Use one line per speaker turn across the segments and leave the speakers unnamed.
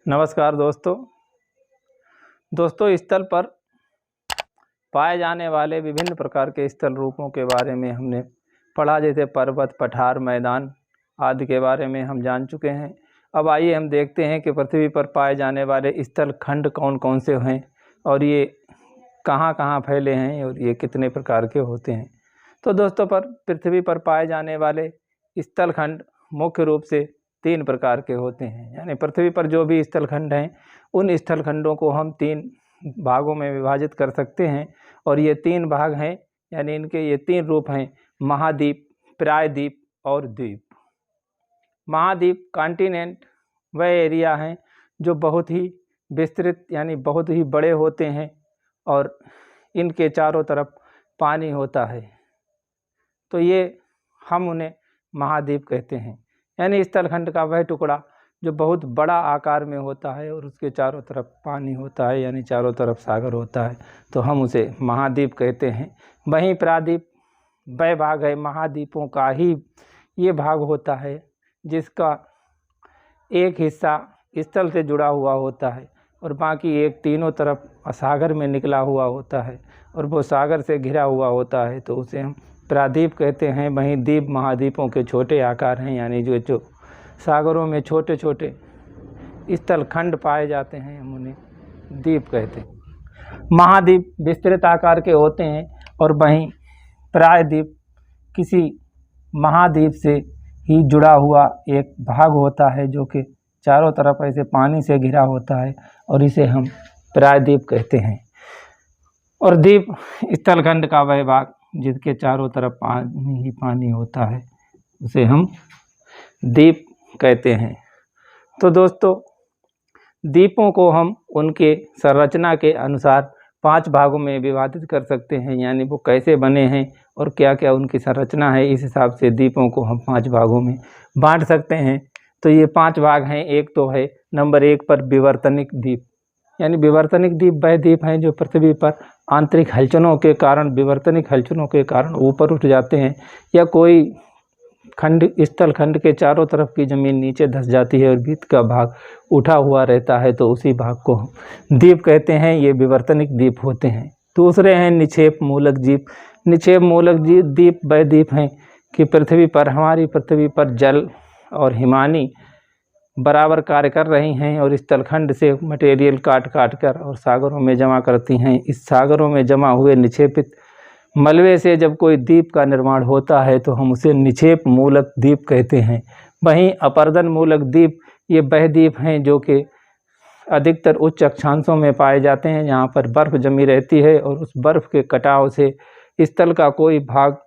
नमस्कार दोस्तों स्थल पर पाए जाने वाले विभिन्न प्रकार के स्थल रूपों के बारे में हमने पढ़ा, जैसे पर्वत, पठार, मैदान आदि के बारे में हम जान चुके हैं। अब आइए हम देखते हैं कि पृथ्वी पर पाए जाने वाले स्थल खंड कौन कौन से हैं और ये कहाँ कहाँ फैले हैं और ये कितने प्रकार के होते हैं। तो दोस्तों पृथ्वी पर पाए जाने वाले स्थल खंड मुख्य रूप से 3 प्रकार के होते हैं। यानी पृथ्वी पर जो भी स्थल खंड हैं उन स्थल खंडों को हम 3 भागों में विभाजित कर सकते हैं और ये 3 भाग हैं, यानी इनके ये 3 रूप हैं: महाद्वीप, प्रायद्वीप और द्वीप। महाद्वीप कॉन्टिनेंट वह एरिया हैं जो बहुत ही विस्तृत यानी बहुत ही बड़े होते हैं और इनके चारों तरफ पानी होता है, तो ये हम उन्हें महाद्वीप कहते हैं। यानी स्थलखंड का वह टुकड़ा जो बहुत बड़ा आकार में होता है और उसके चारों तरफ पानी होता है, यानी चारों तरफ सागर होता है, तो हम उसे महाद्वीप कहते हैं। वहीं प्रायद्वीप वह भाग है, महाद्वीपों का ही ये भाग होता है जिसका एक हिस्सा स्थल से जुड़ा हुआ होता है और बाकी एक तीनों तरफ सागर में निकला हुआ होता है और वो सागर से घिरा हुआ होता है, तो उसे हम प्रायद्वीप कहते हैं। वहीं द्वीप महाद्वीपों के छोटे आकार हैं, यानी जो सागरों में छोटे छोटे स्थल खंड पाए जाते हैं, हम उन्हें द्वीप कहते हैं। महाद्वीप विस्तृत आकार के होते हैं और वहीं प्रायद्वीप किसी महाद्वीप से ही जुड़ा हुआ एक भाग होता है जो कि चारों तरफ ऐसे पानी से घिरा होता है और इसे हम प्रायद्वीप कहते हैं। और द्वीप स्थलखंड का वह भाग जिसके चारों तरफ पानी ही पानी होता है, उसे हम द्वीप कहते हैं। तो दोस्तों द्वीपों को हम उनके संरचना के अनुसार 5 भागों में विभाजित कर सकते हैं, यानी वो कैसे बने हैं और क्या क्या उनकी संरचना है, इस हिसाब से द्वीपों को हम 5 भागों में बांट सकते हैं। तो ये 5 भाग हैं। एक तो है नंबर 1 पर विवर्तनिक द्वीप, यानी विवर्तनिक द्वीप वह द्वीप हैं जो पृथ्वी पर आंतरिक हलचलों के कारण, विवर्तनिक हलचलों के कारण ऊपर उठ जाते हैं, या कोई खंड स्थल खंड के चारों तरफ की ज़मीन नीचे धंस जाती है और बीच का भाग उठा हुआ रहता है, तो उसी भाग को हम द्वीप कहते हैं। ये विवर्तनिक द्वीप होते हैं। दूसरे हैं निक्षेप मूलक द्वीप। निक्षेप मूलक द्वीप वह द्वीप हैं कि हमारी पृथ्वी पर जल और हिमानी बराबर कार्य कर रही हैं और स्थलखंड से मटेरियल काट कर और सागरों में जमा करती हैं। इस सागरों में जमा हुए निक्षेपित मलबे से जब कोई द्वीप का निर्माण होता है तो हम उसे निक्षेप मूलक द्वीप कहते हैं। वहीं अपर्दन मूलक द्वीप ये वह द्वीप हैं जो कि अधिकतर उच्च अक्षांशों में पाए जाते हैं, जहाँ पर बर्फ़ जमी रहती है और उस बर्फ़ के कटाव से स्थल का कोई भाग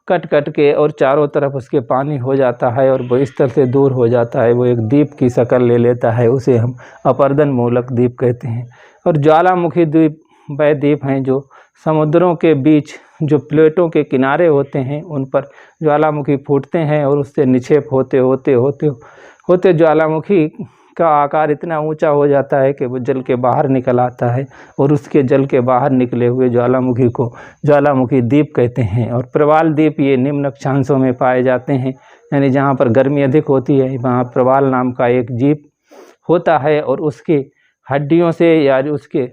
कट के और चारों तरफ उसके पानी हो जाता है और वो स्थल से दूर हो जाता है, वो एक द्वीप की शक्ल ले लेता है, उसे हम अपर्दन मूलक द्वीप कहते हैं। और ज्वालामुखी द्वीप वह द्वीप हैं जो समुद्रों के बीच जो प्लेटों के किनारे होते हैं उन पर ज्वालामुखी फूटते हैं और उससे निक्षेप होते ज्वालामुखी का आकार इतना ऊंचा हो जाता है कि वो जल के बाहर निकल आता है और उसके जल के बाहर निकले हुए ज्वालामुखी को ज्वालामुखी द्वीप कहते हैं। और प्रवाल द्वीप ये निम्न अक्षांशों में पाए जाते हैं, यानी जहाँ पर गर्मी अधिक होती है वहाँ प्रवाल नाम का एक जीव होता है और उसकी हड्डियों से या उसके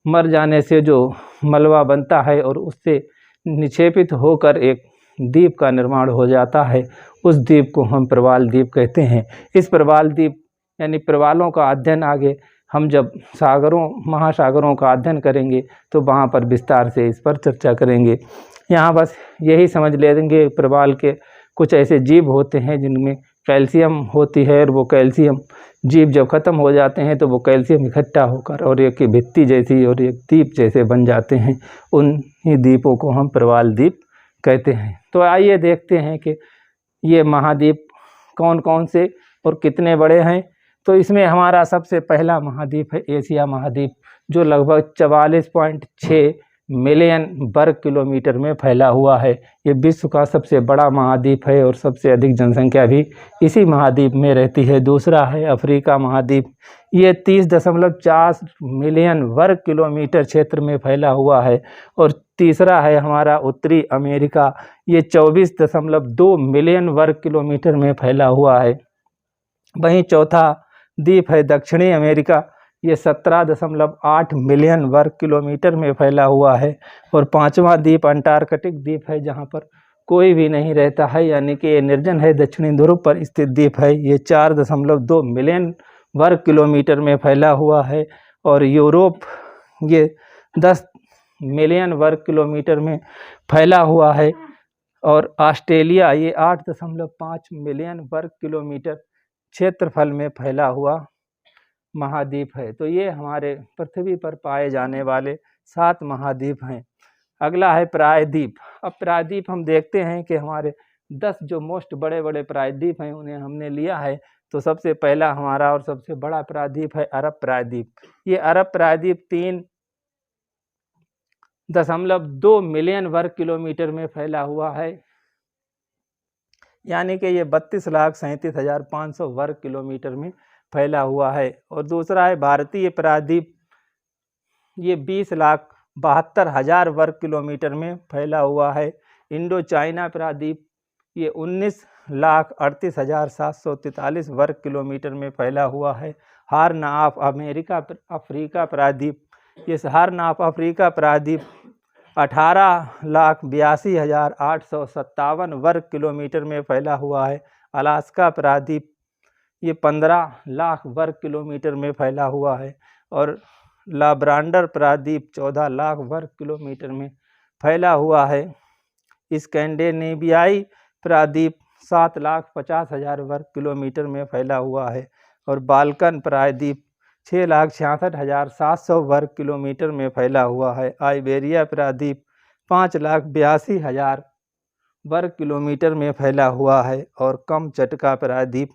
मर जाने से जो मलबा बनता है और उससे निक्षेपित होकर एक द्वीप का निर्माण हो जाता है, उस द्वीप को हम प्रवाल द्वीप कहते हैं। इस प्रवाल द्वीप यानी प्रवालों का अध्ययन आगे हम जब महासागरों का अध्ययन करेंगे तो वहाँ पर विस्तार से इस पर चर्चा करेंगे। यहाँ बस यही समझ लेंगे, प्रवाल के कुछ ऐसे जीव होते हैं जिनमें कैल्शियम होती है और वो कैल्शियम जीव जब ख़त्म हो जाते हैं तो वो कैल्शियम इकट्ठा होकर और एक भित्ति जैसी और एक द्वीप जैसे बन जाते हैं। उन ही द्वीपों को हम प्रवाल द्वीप कहते हैं। तो आइए देखते हैं कि ये महाद्वीप कौन कौन से और कितने बड़े हैं। तो इसमें हमारा सबसे पहला महाद्वीप है एशिया महाद्वीप, जो लगभग 44.6 मिलियन वर्ग किलोमीटर में फैला हुआ है। ये विश्व का सबसे बड़ा महाद्वीप है और सबसे अधिक जनसंख्या भी इसी महाद्वीप में रहती है। दूसरा है अफ्रीका महाद्वीप, ये 30.4 मिलियन वर्ग किलोमीटर क्षेत्र में फैला हुआ है। और तीसरा है हमारा उत्तरी अमेरिका, ये 24.2 मिलियन वर्ग किलोमीटर में फैला हुआ है। वहीं चौथा द्वीप है दक्षिणी अमेरिका, ये 17.8 मिलियन वर्ग किलोमीटर में फैला हुआ है। और 5वां द्वीप अंटार्कटिक द्वीप है, जहाँ पर कोई भी नहीं रहता है, यानी कि ये निर्जन है, दक्षिणी ध्रुव पर स्थित द्वीप है। ये 4.2 मिलियन वर्ग किलोमीटर में फैला हुआ है। और यूरोप ये 10 मिलियन वर्ग किलोमीटर में फैला हुआ है। और ऑस्ट्रेलिया ये 8.5 मिलियन वर्ग किलोमीटर क्षेत्रफल में फैला हुआ महाद्वीप है। तो ये हमारे पृथ्वी पर पाए जाने वाले 7 महाद्वीप हैं। अगला है प्रायद्वीप। अब प्रायद्वीप हम देखते हैं कि हमारे 10 जो मोस्ट बड़े बड़े प्रायद्वीप हैं उन्हें हमने लिया है। तो सबसे पहला हमारा और सबसे बड़ा प्रायद्वीप है अरब प्रायद्वीप। ये अरब प्रायद्वीप 3.2 मिलियन वर्ग किलोमीटर में फैला हुआ है, यानी कि ये 32,37,500 वर्ग किलोमीटर में फैला हुआ है। और दूसरा है भारतीय प्रायद्वीप, ये 20,72,000 वर्ग किलोमीटर में फैला हुआ है। इंडो चाइना प्रायद्वीप ये 19,38,743 वर्ग किलोमीटर में फैला हुआ है। हार्न ऑफ अफ्रीका प्रायद्वीप, ये हार्न ऑफ अफ्रीका प्रायद्वीप 18,82,857 वर्ग किलोमीटर में फैला हुआ है। अलास्का प्रायद्वीप ये 15 लाख वर्ग किलोमीटर में फैला हुआ है। और लाब्राडोर प्रायद्वीप 14 लाख वर्ग किलोमीटर में फैला हुआ है। स्कैंडिनेवियाई प्रायद्वीप 7,50,000 वर्ग किलोमीटर में फैला हुआ है। और बाल्कन प्रायद्वीप 6,66,700 वर्ग किलोमीटर में फैला हुआ है। आइबेरिया प्रायद्वीप 5,82,000 वर्ग किलोमीटर में फैला हुआ है। और कमचटका प्रायद्वीप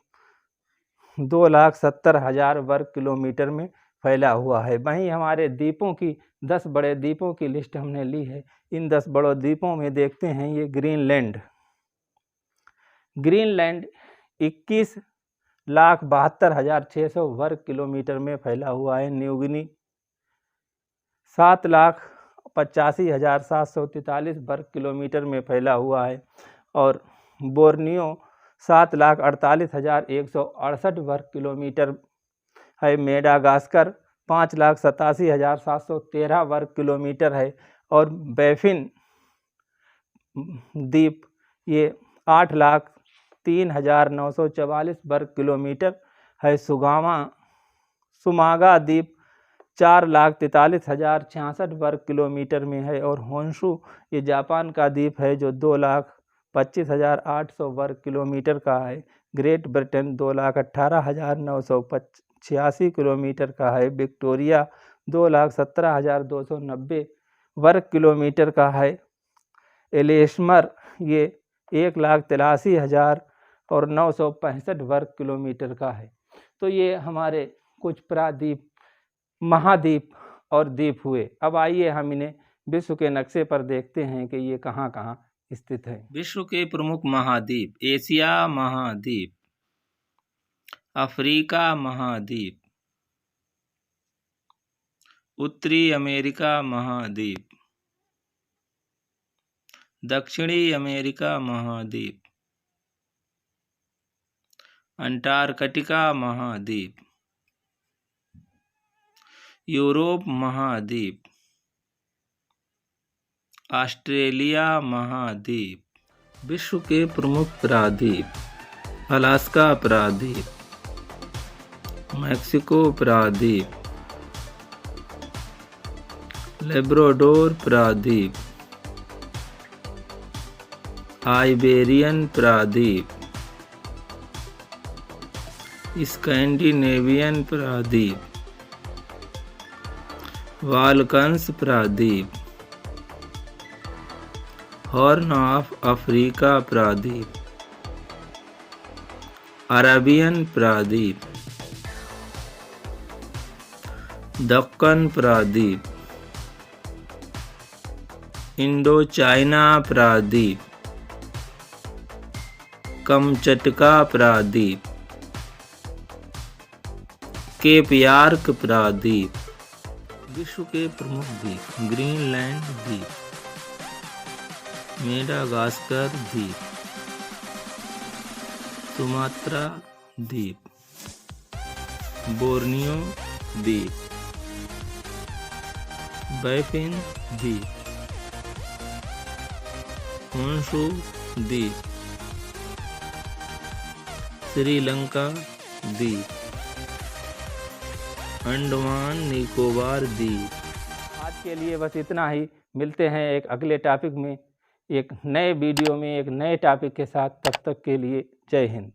2,70,000 वर्ग किलोमीटर में फैला हुआ है। वहीं हमारे द्वीपों की 10 बड़े द्वीपों की लिस्ट हमने ली है। इन 10 बड़े द्वीपों में देखते हैं ये ग्रीनलैंड 21,72,600 वर्ग किलोमीटर में फैला हुआ है। न्यूगिनी 7,85,743 वर्ग किलोमीटर में फैला हुआ है। और बोर्नियो 7,48,168 वर्ग किलोमीटर है। मेडागास्कर 5,87,713 वर्ग किलोमीटर है। और बैफिन द्वीप ये 8,03,944 वर्ग किलोमीटर है। सुमागा द्वीप 4,43,066 वर्ग किलोमीटर में है। और होन्शु ये जापान का द्वीप है जो 2,25,800 वर्ग किलोमीटर का है। ग्रेट ब्रिटेन 2,18,986 किलोमीटर का है। विक्टोरिया 2,17,290 वर्ग किलोमीटर का है। एलेस्मर ये 1,83,965 वर्ग किलोमीटर का है। तो ये हमारे कुछ प्रायद्वीप, महाद्वीप और द्वीप हुए। अब आइए हम इन्हें विश्व के नक्शे पर देखते हैं कि ये कहाँ कहाँ स्थित है। विश्व के प्रमुख महाद्वीप: एशिया महाद्वीप, अफ्रीका महाद्वीप, उत्तरी अमेरिका महाद्वीप, दक्षिणी अमेरिका महाद्वीप, अंटार्कटिका महाद्वीप, यूरोप महाद्वीप, ऑस्ट्रेलिया महाद्वीप। विश्व के प्रमुख प्रायद्वीप: अलास्का प्रायद्वीप, मैक्सिको प्रायद्वीप, लेब्राडोर प्रायद्वीप, आइबेरियन प्रायद्वीप, स्कैंडिनेवियन प्रायद्वीप, बाल्कन्स प्रायद्वीप, हॉर्न ऑफ अफ्रीका प्रायद्वीप, अरेबियन प्रायद्वीप, दक्कन प्रायद्वीप, इंडो चाइना प्रायद्वीप, कमचटका प्रायद्वीप, केप यार्क प्रायद्वीप। विश्व के प्रमुख द्वीप: ग्रीनलैंड द्वीप, मेडागास्कर द्वीप, सुमात्रा द्वीप, बोर्नियो द्वीप, बैफिन द्वीप, होन्शु द्वीप, श्रीलंका द्वीप, अंडमान निकोबार द्वीप। आज के लिए बस इतना ही। मिलते हैं एक अगले टॉपिक में, एक नए वीडियो में, एक नए टॉपिक के साथ। तब तक के लिए जय हिंद।